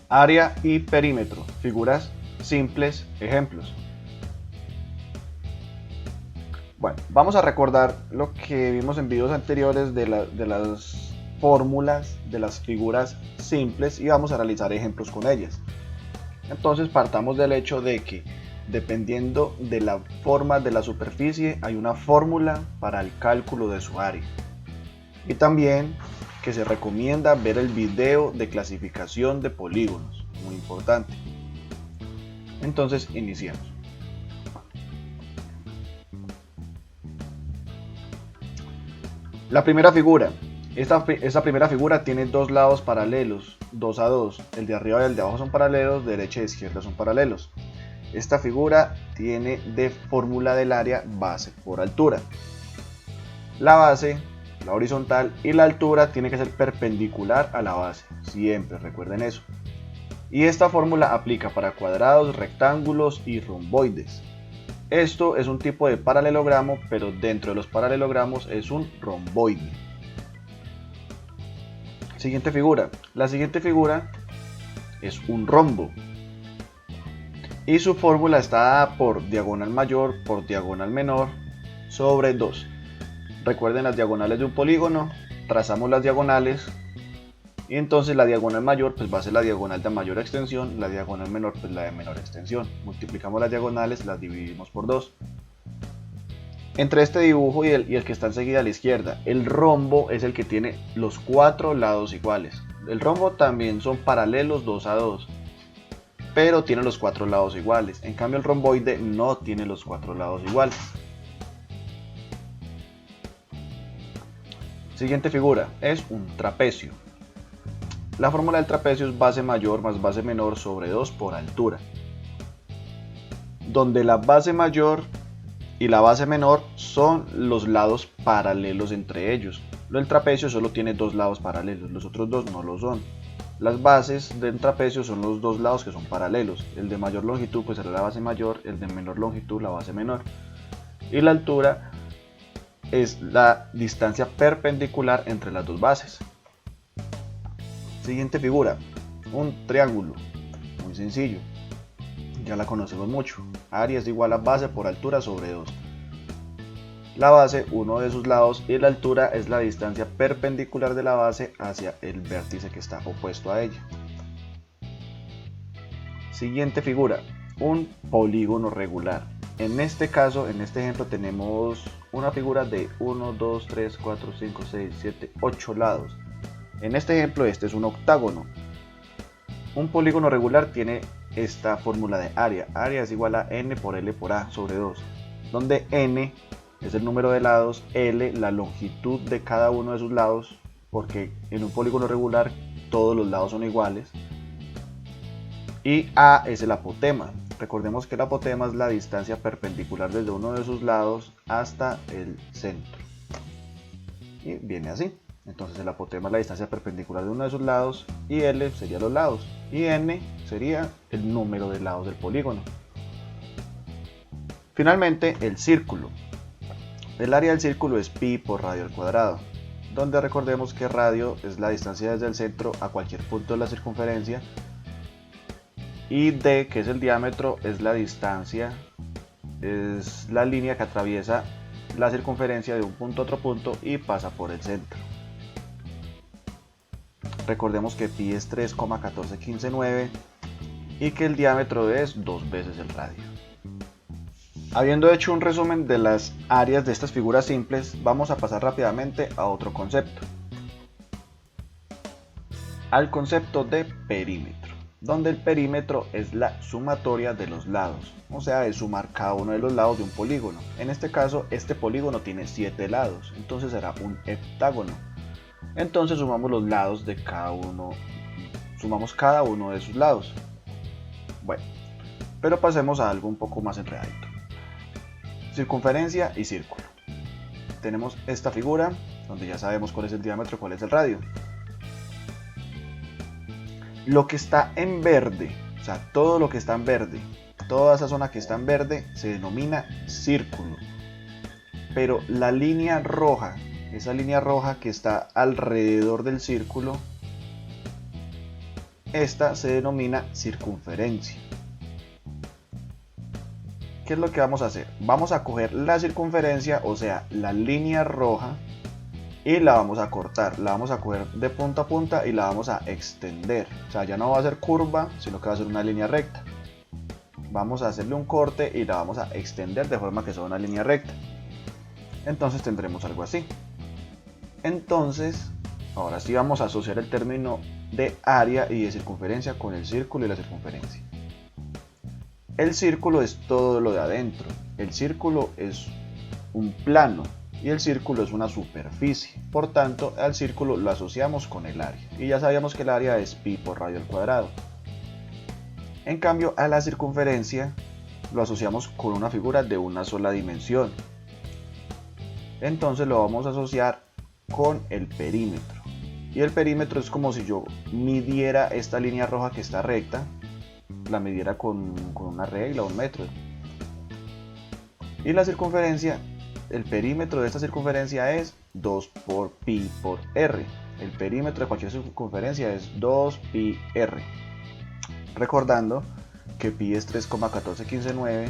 Área y perímetro, figuras simples, ejemplos. Bueno, vamos a recordar lo que vimos en videos anteriores de las fórmulas de las figuras simples y vamos a realizar ejemplos con ellas. Entonces partamos del hecho de que dependiendo de la forma de la superficie hay una fórmula para el cálculo de su área. Y también que se recomienda ver el video de clasificación de polígonos, muy importante. Entonces iniciamos. La primera figura. Esta primera figura tiene dos lados paralelos, 2 a 2. El de arriba y el de abajo son paralelos, derecha e izquierda son paralelos. Esta figura tiene de fórmula del área base por altura. La base, la horizontal y la altura tiene que ser perpendicular a la base. Siempre recuerden eso. Y esta fórmula aplica para cuadrados, rectángulos y romboides. Esto es un tipo de paralelogramo, pero dentro de los paralelogramos es un romboide. Siguiente figura. La siguiente figura es un rombo. Y su fórmula está dada por diagonal mayor por diagonal menor sobre 2. Recuerden las diagonales de un polígono. Trazamos las diagonales. Y entonces la diagonal mayor pues va a ser la diagonal de mayor extensión, la diagonal menor pues la de menor extensión. Multiplicamos las diagonales, las dividimos por 2. Entre este dibujo y el que está enseguida a la izquierda, el rombo es el que tiene los 4 lados iguales. El rombo también son paralelos 2 a 2, pero tiene los 4 lados iguales. En cambio el romboide no tiene los 4 lados iguales. Siguiente figura es un trapecio. La fórmula del trapecio es base mayor más base menor sobre 2 por altura, donde la base mayor y la base menor son los lados paralelos entre ellos. El trapecio solo tiene 2 lados paralelos, los otros 2 no lo son. Las bases del trapecio son los 2 lados que son paralelos. El de mayor longitud pues será la base mayor, el de menor longitud la base menor. Y la altura es la distancia perpendicular entre las dos bases. Siguiente figura, un triángulo, muy sencillo, ya la conocemos mucho. Área es igual a base por altura sobre 2. La base, uno de sus lados, y la altura es la distancia perpendicular de la base hacia el vértice que está opuesto a ella. Siguiente figura, un polígono regular. En este caso, en este ejemplo tenemos una figura de 1, 2, 3, 4, 5, 6, 7, 8 lados. En este ejemplo este es un octágono. Un polígono regular tiene esta fórmula de área. Área es igual a n por L por A sobre 2, donde n es el número de lados, L la longitud de cada uno de sus lados, porque en un polígono regular todos los lados son iguales, y A es el apotema. Recordemos que el apotema es la distancia perpendicular desde uno de sus lados hasta el centro. Y viene así. Entonces el apotema es la distancia perpendicular de uno de sus lados y L sería los lados y N sería el número de lados del polígono. Finalmente el círculo. El área del círculo es pi por radio al cuadrado, donde recordemos que radio es la distancia desde el centro a cualquier punto de la circunferencia y d, que es el diámetro, es la distancia, es la línea que atraviesa la circunferencia de un punto a otro punto y pasa por el centro. Recordemos que pi es 3,14159 y que el diámetro es 2 veces el radio. Habiendo hecho un resumen de las áreas de estas figuras simples, vamos a pasar rápidamente a otro concepto. Al concepto de perímetro, donde el perímetro es la sumatoria de los lados, o sea, es sumar cada uno de los lados de un polígono. En este caso, este polígono tiene 7 lados, entonces será un heptágono. Entonces sumamos los lados de cada uno, sumamos cada uno de sus lados. Bueno, pero pasemos a algo un poco más enredadito. Circunferencia y círculo. Tenemos esta figura, donde ya sabemos cuál es el diámetro y cuál es el radio. Lo que está en verde, o sea, todo lo que está en verde, toda esa zona que está en verde se denomina círculo. Pero la línea roja, esa línea roja que está alrededor del círculo, esta se denomina circunferencia. ¿Qué es lo que vamos a hacer? Vamos a coger la circunferencia, o sea, la línea roja, y la vamos a cortar. La vamos a coger de punta a punta y la vamos a extender. O sea, ya no va a ser curva, sino que va a ser una línea recta. Vamos a hacerle un corte y la vamos a extender de forma que sea una línea recta. Entonces tendremos algo así. Entonces, ahora sí vamos a asociar el término de área y de circunferencia con el círculo y la circunferencia. El círculo es todo lo de adentro, el círculo es un plano y el círculo es una superficie. Por tanto, al círculo lo asociamos con el área. Y ya sabíamos que el área es pi por radio al cuadrado. En cambio, a la circunferencia lo asociamos con una figura de una sola dimensión. Entonces lo vamos a asociar con el perímetro. Y el perímetro es como si yo midiera esta línea roja que está recta, la midiera con una regla o un metro. Y la circunferencia, el perímetro de esta circunferencia es 2 por pi por r. El perímetro de cualquier circunferencia es 2 pi r. Recordando que pi es 3,14159,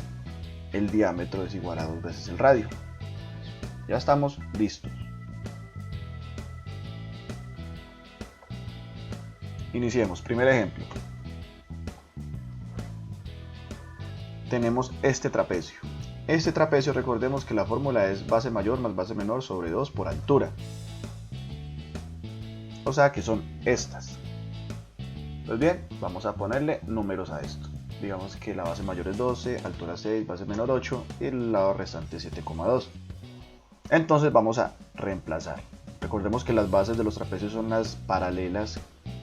el diámetro es igual a 2 veces el radio. Ya estamos listos. Iniciemos. Primer ejemplo. Tenemos este trapecio. Este trapecio, recordemos que la fórmula es base mayor más base menor sobre 2 por altura. O sea que son estas. Pues bien, vamos a ponerle números a esto. Digamos que la base mayor es 12, altura 6, base menor 8 y el lado restante 7,2. Entonces vamos a reemplazar. Recordemos que las bases de los trapecios son las paralelas,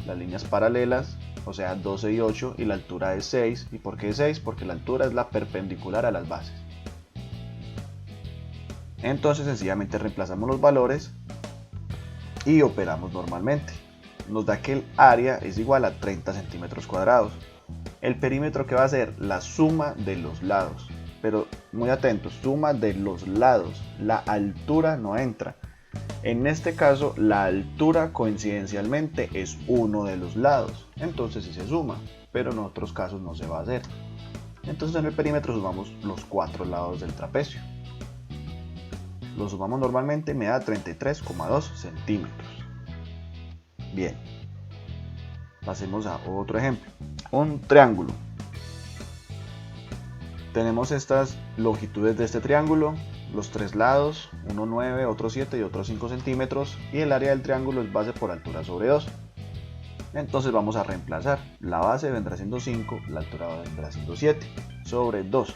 las líneas paralelas, o sea 12 y 8, y la altura es 6. ¿Y por qué 6? Porque la altura es la perpendicular a las bases. Entonces sencillamente reemplazamos los valores y operamos normalmente. Nos da que el área es igual a 30 centímetros cuadrados. El perímetro, que va a ser la suma de los lados. Pero muy atentos, suma de los lados. La altura no entra. En este caso, la altura coincidencialmente es uno de los lados. Entonces sí se suma, pero en otros casos no se va a hacer. Entonces en el perímetro sumamos los 4 lados del trapecio. Lo sumamos normalmente, me da 33,2 centímetros. Bien. Pasemos a otro ejemplo. Un triángulo. Tenemos estas longitudes de este triángulo, los 3 lados, uno 9, otro 7 y otro 5 centímetros, y el área del triángulo es base por altura sobre 2. Entonces vamos a reemplazar. La base vendrá siendo 5, la altura vendrá siendo 7 sobre 2.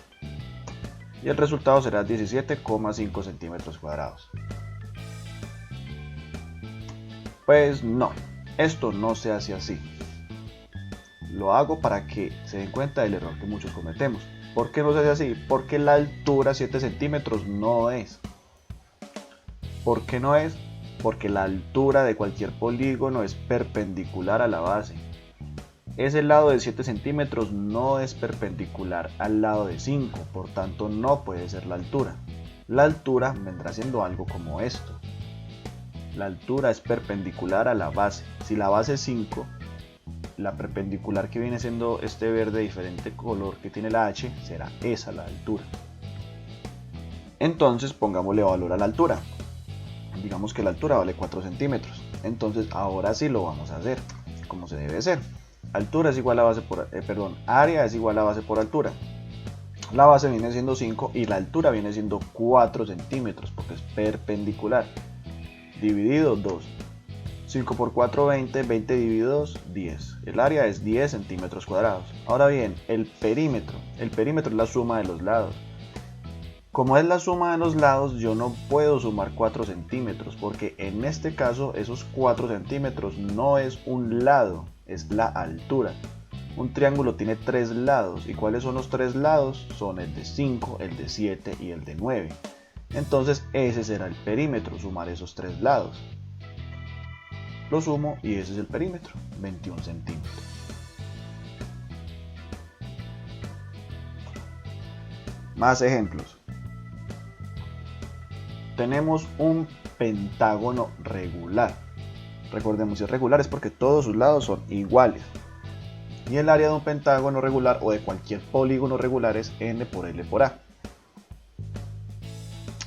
Y el resultado será 17,5 centímetros cuadrados. Pues no, esto no se hace así. Lo hago para que se den cuenta del error que muchos cometemos. ¿Por qué no se hace así? Porque la altura 7 centímetros no es. ¿Por qué no es? Porque la altura de cualquier polígono es perpendicular a la base. Ese lado de 7 centímetros no es perpendicular al lado de 5, por tanto no puede ser la altura. La altura vendrá siendo algo como esto. La altura es perpendicular a la base. Si la base es 5, la perpendicular que viene siendo este verde diferente color que tiene la H, será esa la altura. Entonces pongámosle valor a la altura. Digamos que la altura vale 4 centímetros. Entonces ahora sí lo vamos a hacer, como se debe hacer. Altura es igual a base por, área es igual a base por altura. La base viene siendo 5 y la altura viene siendo 4 centímetros porque es perpendicular. Dividido 2. 5 por 4, 20. 20 dividido 2, 10. El área es 10 centímetros cuadrados. Ahora bien, el perímetro. El perímetro es la suma de los lados. Como es la suma de los lados, yo no puedo sumar 4 centímetros porque en este caso esos 4 centímetros no es un lado, es la altura. Un triángulo tiene 3 lados. ¿Y cuáles son los 3 lados? Son el de 5, el de 7 y el de 9. Entonces ese será el perímetro, sumar esos 3 lados. Lo sumo y ese es el perímetro, 21 centímetros. Más ejemplos. Tenemos un pentágono regular. Recordemos, si es regular es porque todos sus lados son iguales. Y el área de un pentágono regular o de cualquier polígono regular es n por L por A.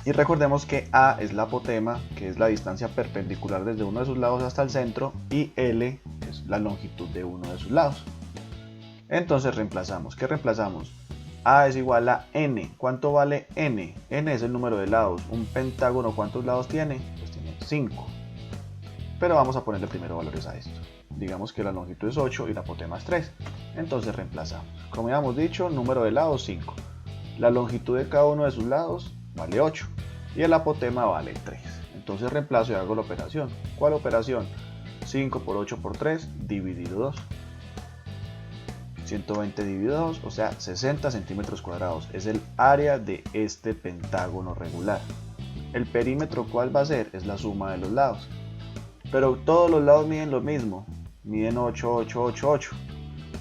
Y recordemos que A es la apotema, que es la distancia perpendicular desde uno de sus lados hasta el centro, y L es la longitud de uno de sus lados. Entonces reemplazamos. ¿Qué reemplazamos? A es igual a n. ¿Cuánto vale n? N es el número de lados. ¿Un pentágono cuántos lados tiene? Pues tiene 5. Pero vamos a ponerle primero valores a esto. Digamos que la longitud es 8 y la apotema es 3. Entonces reemplazamos. Como ya hemos dicho, número de lados 5. La longitud de cada uno de sus lados vale 8 y el apotema vale 3. Entonces reemplazo y hago la operación. ¿Cuál operación? 5 por 8 por 3 dividido 2. 120 dividido 2, o sea 60 centímetros cuadrados. Es el área de este pentágono regular. El perímetro, ¿cuál va a ser? Es la suma de los lados. Pero todos los lados miden lo mismo. Miden 8, 8, 8, 8.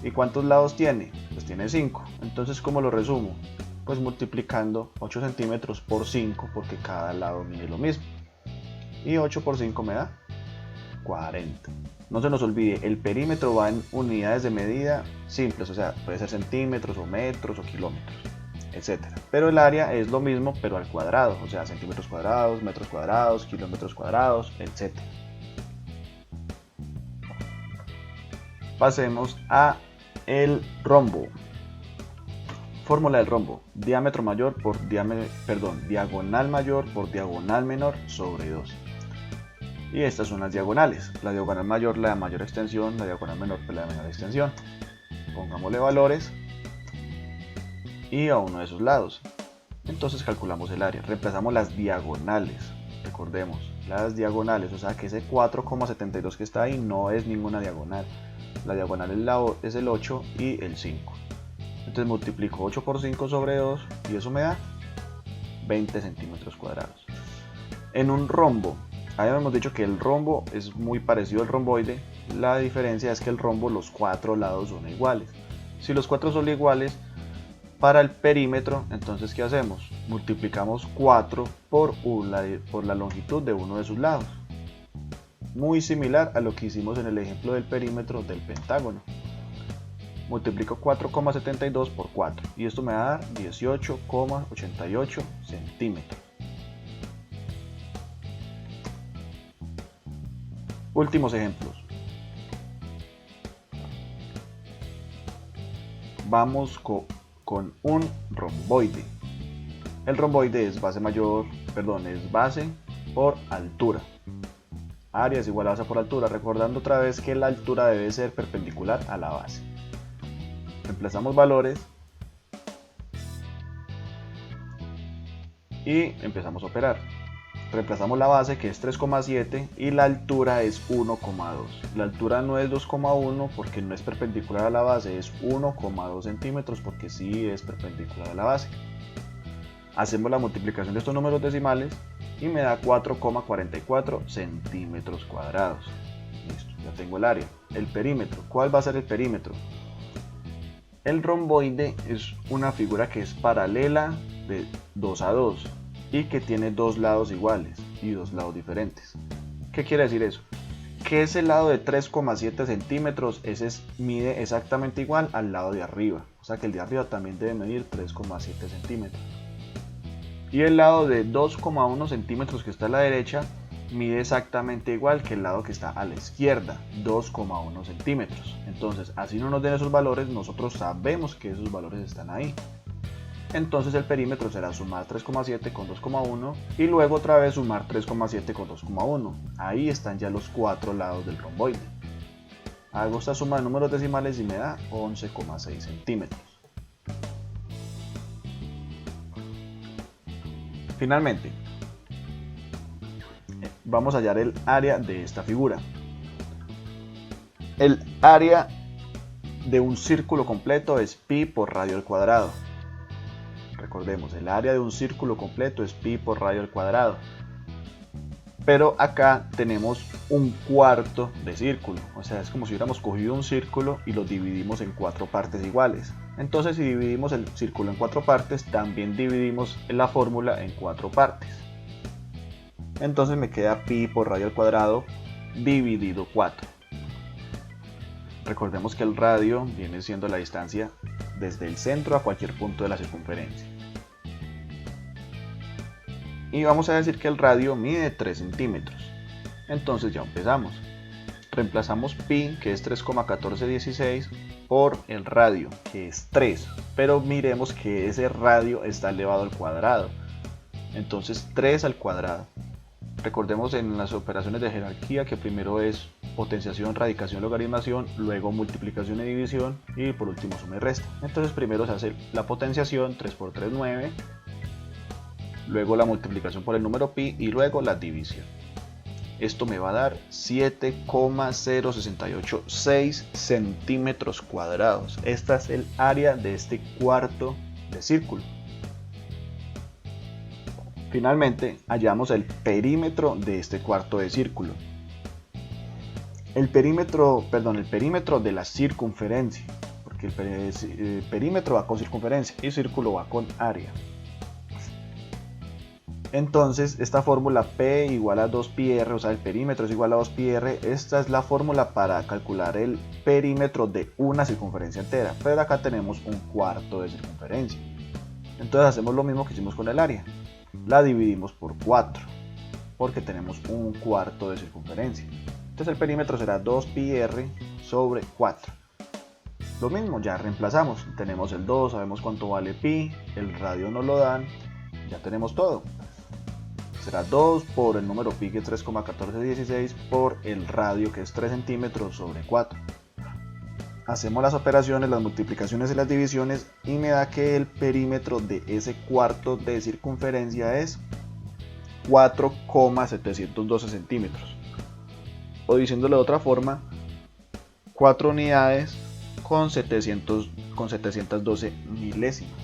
¿Y cuántos lados tiene? Pues tiene 5. Entonces, ¿cómo lo resumo? Pues multiplicando 8 centímetros por 5, porque cada lado mide lo mismo. Y 8 por 5 me da 40. No se nos olvide, el perímetro va en unidades de medida simples, o sea, puede ser centímetros o metros o kilómetros, etc. Pero el área es lo mismo, pero al cuadrado, o sea, centímetros cuadrados, metros cuadrados, kilómetros cuadrados, etc. Pasemos a el rombo. Fórmula del rombo: diámetro mayor por diagonal mayor por diagonal menor sobre 2. Y estas son las diagonales. La diagonal mayor la de mayor extensión, la diagonal menor la de menor extensión. Pongámosle valores y a uno de esos lados. Entonces calculamos el área. Reemplazamos las diagonales. Recordemos, las diagonales, o sea que ese 4,72 que está ahí no es ninguna diagonal. La diagonal es el 8 y el 5. Entonces multiplico 8 por 5 sobre 2 y eso me da 20 centímetros cuadrados. En un rombo, habíamos dicho que el rombo es muy parecido al romboide. La diferencia es que el rombo, los 4 lados son iguales. Si los 4 son iguales para el perímetro, entonces ¿qué hacemos? Multiplicamos 4 por la longitud de uno de sus lados. Muy similar a lo que hicimos en el ejemplo del perímetro del pentágono. Multiplico 4,72 por 4 y esto me va a dar 18,88 centímetros. Últimos ejemplos. Vamos con un romboide. El romboide es base por altura. Área es igual a base por altura, recordando otra vez que la altura debe ser perpendicular a la base. Reemplazamos valores y empezamos a operar. Reemplazamos la base, que es 3,7, y la altura es 1,2. La altura no es 2,1 porque no es perpendicular a la base, es 1,2 centímetros porque sí es perpendicular a la base. Hacemos la multiplicación de estos números decimales y me da 4,44 centímetros cuadrados. Listo, ya tengo el área. El perímetro, ¿cuál va a ser el perímetro? El romboide es una figura que es paralela de 2 a 2 y que tiene dos lados iguales y dos lados diferentes. ¿Qué quiere decir eso? Que ese lado de 3,7 centímetros mide exactamente igual al lado de arriba. O sea que el de arriba también debe medir 3,7 centímetros. Y el lado de 2,1 centímetros que está a la derecha mide exactamente igual que el lado que está a la izquierda, 2,1 centímetros. Entonces, así no nos den esos valores, nosotros sabemos que esos valores están ahí. Entonces el perímetro será sumar 3,7 con 2,1 y luego otra vez sumar 3,7 con 2,1. Ahí están ya los 4 lados del romboide. Hago esta suma de números decimales y me da 11,6 centímetros. Finalmente, vamos a hallar el área de esta figura. El área de un círculo completo es pi por radio al cuadrado. Recordemos, el área de un círculo completo es pi por radio al cuadrado. Pero acá tenemos un cuarto de círculo. O sea, es como si hubiéramos cogido un círculo y lo dividimos en 4 partes iguales. Entonces, si dividimos el círculo en 4 partes, también dividimos la fórmula en 4 partes. Entonces me queda pi por radio al cuadrado dividido 4. Recordemos que el radio viene siendo la distancia desde el centro a cualquier punto de la circunferencia. Y vamos a decir que el radio mide 3 centímetros. Entonces ya empezamos. Reemplazamos pi, que es 3,1416, por el radio, que es 3. Pero miremos que ese radio está elevado al cuadrado. Entonces 3 al cuadrado. Recordemos en las operaciones de jerarquía que primero es potenciación, radicación, logaritmación, luego multiplicación y división y por último suma y resta. Entonces primero se hace la potenciación, 3 por 3, 9. Luego la multiplicación por el número pi y luego la división. Esto me va a dar 7,0686 centímetros cuadrados. Esta es el área de este cuarto de círculo. Finalmente, hallamos el perímetro de este cuarto de círculo. El perímetro de la circunferencia, porque el perímetro va con circunferencia y círculo va con área. Entonces esta fórmula P igual a 2πr, o sea el perímetro es igual a 2πr, esta es la fórmula para calcular el perímetro de una circunferencia entera, pero acá tenemos un cuarto de circunferencia. Entonces hacemos lo mismo que hicimos con el área, la dividimos por 4, porque tenemos un cuarto de circunferencia. Entonces el perímetro será 2πr sobre 4. Lo mismo, ya reemplazamos, tenemos el 2, sabemos cuánto vale pi, el radio nos lo dan, ya tenemos todo. Será 2 por el número pi, que es 3,1416, por el radio, que es 3 centímetros sobre 4. Hacemos las operaciones, las multiplicaciones y las divisiones y me da que el perímetro de ese cuarto de circunferencia es 4,712 centímetros. O diciéndolo de otra forma, 4 unidades con 712 milésimas.